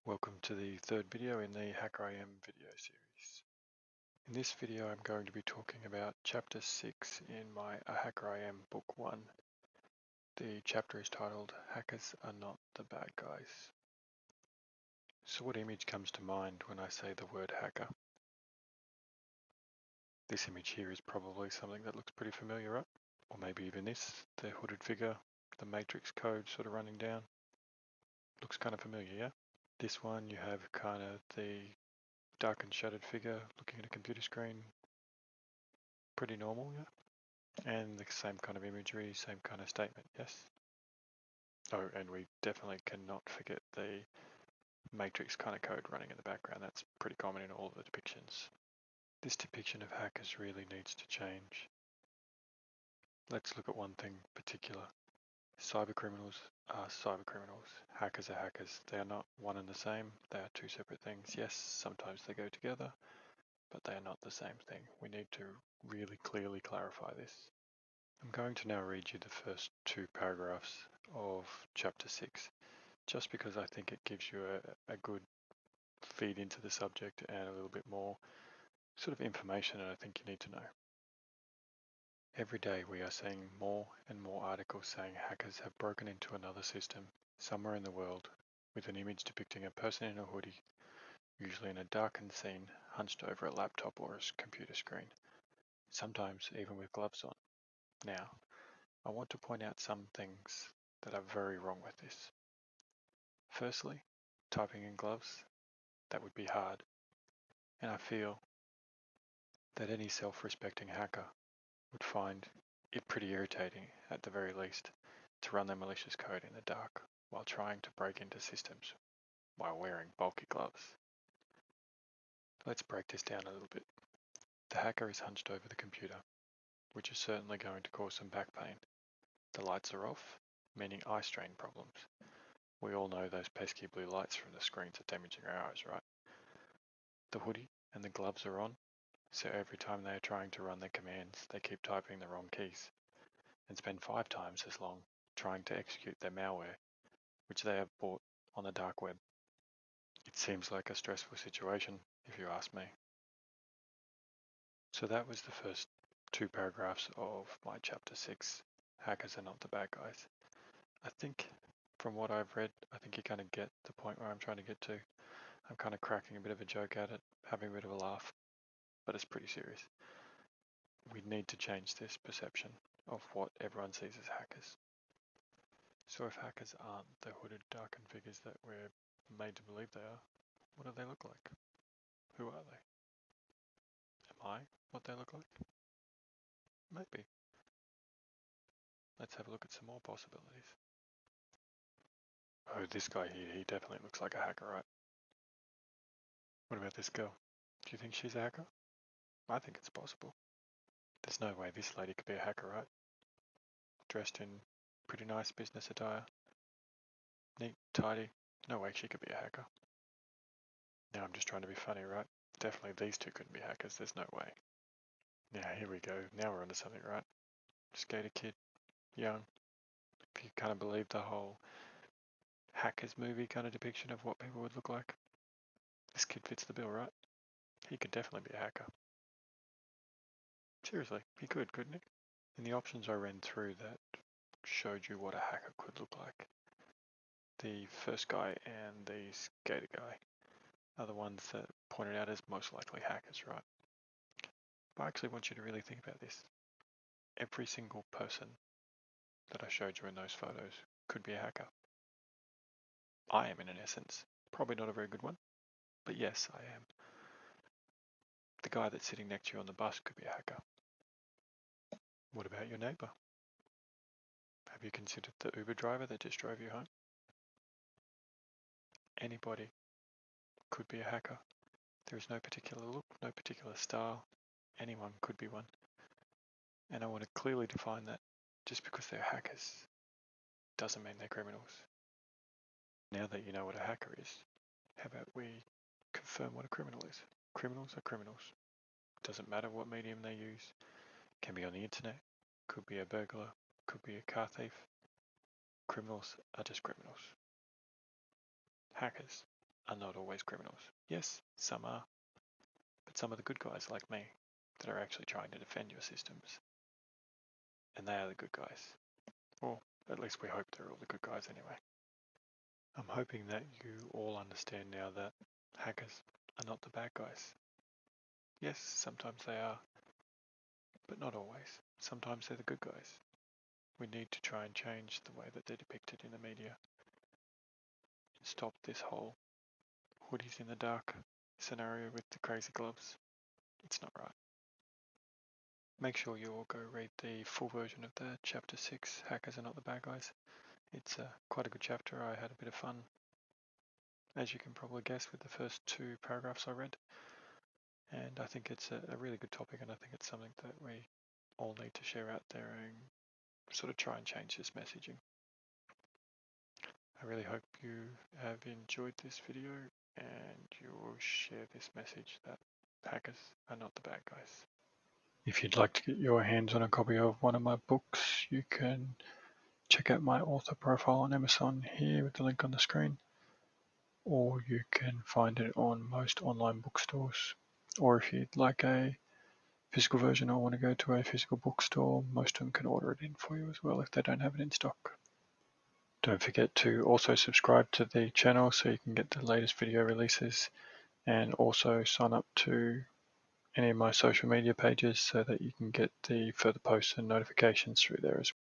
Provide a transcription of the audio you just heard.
Welcome to the third video in the HackerIM video series. In this video I'm going to be talking about chapter 6 in my A HackerIM book 1. The chapter is titled Hackers Are Not the Bad Guys. So what image comes to mind when I say the word hacker? This image here is probably something that looks pretty familiar, right? Or maybe even this, the hooded figure, the matrix code sort of running down. Looks kind of familiar, yeah? This one you have kind of the dark and shuttered figure looking at a computer screen. Pretty normal, yeah? And the same kind of imagery, same kind of statement, yes? Oh, and we definitely cannot forget the matrix kind of code running in the background. That's pretty common in all of the depictions. This depiction of hackers really needs to change. Let's look at one thing in particular. Cybercriminals are cybercriminals. Hackers are hackers. They are not one and the same. They are two separate things. Yes, sometimes they go together, but they are not the same thing. We need to really clearly clarify this. I'm going to now read you the first two paragraphs of chapter 6, just because I think it gives you a good feed into the subject and a little bit more sort of information that I think you need to know. Every day we are seeing more and more articles saying hackers have broken into another system somewhere in the world with an image depicting a person in a hoodie, usually in a darkened scene, hunched over a laptop or a computer screen, sometimes even with gloves on. Now, I want to point out some things that are very wrong with this. Firstly, typing in gloves, that would be hard, and I feel that any self-respecting hacker would find it pretty irritating, at the very least, to run their malicious code in the dark while trying to break into systems while wearing bulky gloves. Let's break this down a little bit. The hacker is hunched over the computer, which is certainly going to cause some back pain. The lights are off, meaning eye strain problems. We all know those pesky blue lights from the screens are damaging our eyes, right? The hoodie and the gloves are on, so every time they are trying to run their commands, they keep typing the wrong keys and spend 5 times as long trying to execute their malware, which they have bought on the dark web. It seems like a stressful situation, if you ask me. So that was the first 2 paragraphs of my chapter 6, Hackers Are Not the Bad Guys. I think from what I've read, I think you kind of get the point where I'm trying to get to. I'm kind of cracking a bit of a joke at it, having a bit of a laugh, but it's pretty serious. We need to change this perception of what everyone sees as hackers. So if hackers aren't the hooded, darkened figures that we're made to believe they are, what do they look like? Who are they? Am I what they look like? Maybe. Let's have a look at some more possibilities. Oh, this guy here, he definitely looks like a hacker, right? What about this girl? Do you think she's a hacker? I think it's possible. There's no way this lady could be a hacker, right? Dressed in pretty nice business attire. Neat, tidy. No way she could be a hacker. Now I'm just trying to be funny, right? Definitely these two couldn't be hackers, there's no way. Now here we go, now we're onto something, right? Skater kid, young. If you kind of believe the whole hackers movie kind of depiction of what people would look like, this kid fits the bill, right? He could definitely be a hacker. Seriously, he could, couldn't he? In the options I ran through that showed you what a hacker could look like, the first guy and the skater guy are the ones that pointed out as most likely hackers, right? But I actually want you to really think about this. Every single person that I showed you in those photos could be a hacker. I am in essence. Probably not a very good one, but yes, I am. The guy that's sitting next to you on the bus could be a hacker. What about your neighbor? Have you considered the Uber driver that just drove you home? Anybody could be a hacker. There is no particular look, no particular style. Anyone could be one. And I want to clearly define that just because they're hackers doesn't mean they're criminals. Now that you know what a hacker is, how about we confirm what a criminal is? Criminals are criminals. Doesn't matter what medium they use. Can be on the internet, could be a burglar, could be a car thief. Criminals are just criminals. Hackers are not always criminals. Yes, some are, but some are the good guys like me that are actually trying to defend your systems. And they are the good guys. Or at least we hope they're all the good guys anyway. I'm hoping that you all understand now that hackers are not the bad guys. Yes, sometimes they are, but not always. Sometimes they're the good guys. We need to try and change the way that they're depicted in the media. Stop this whole hoodies in the dark scenario with the crazy gloves. It's not right. Make sure you all go read the full version of the chapter 6, Hackers Are Not the Bad Guys. It's quite a good chapter. I had a bit of fun, as you can probably guess, with the first 2 paragraphs I read. And I think it's a really good topic, and I think it's something that we all need to share out there and sort of try and change this messaging. I really hope you have enjoyed this video and you will share this message that hackers are not the bad guys. If you'd like to get your hands on a copy of one of my books, you can check out my author profile on Amazon here with the link on the screen, or you can find it on most online bookstores. Or if you'd like a physical version or want to go to a physical bookstore, most of them can order it in for you as well if they don't have it in stock. Don't forget to also subscribe to the channel so you can get the latest video releases, and also sign up to any of my social media pages so that you can get the further posts and notifications through there as well.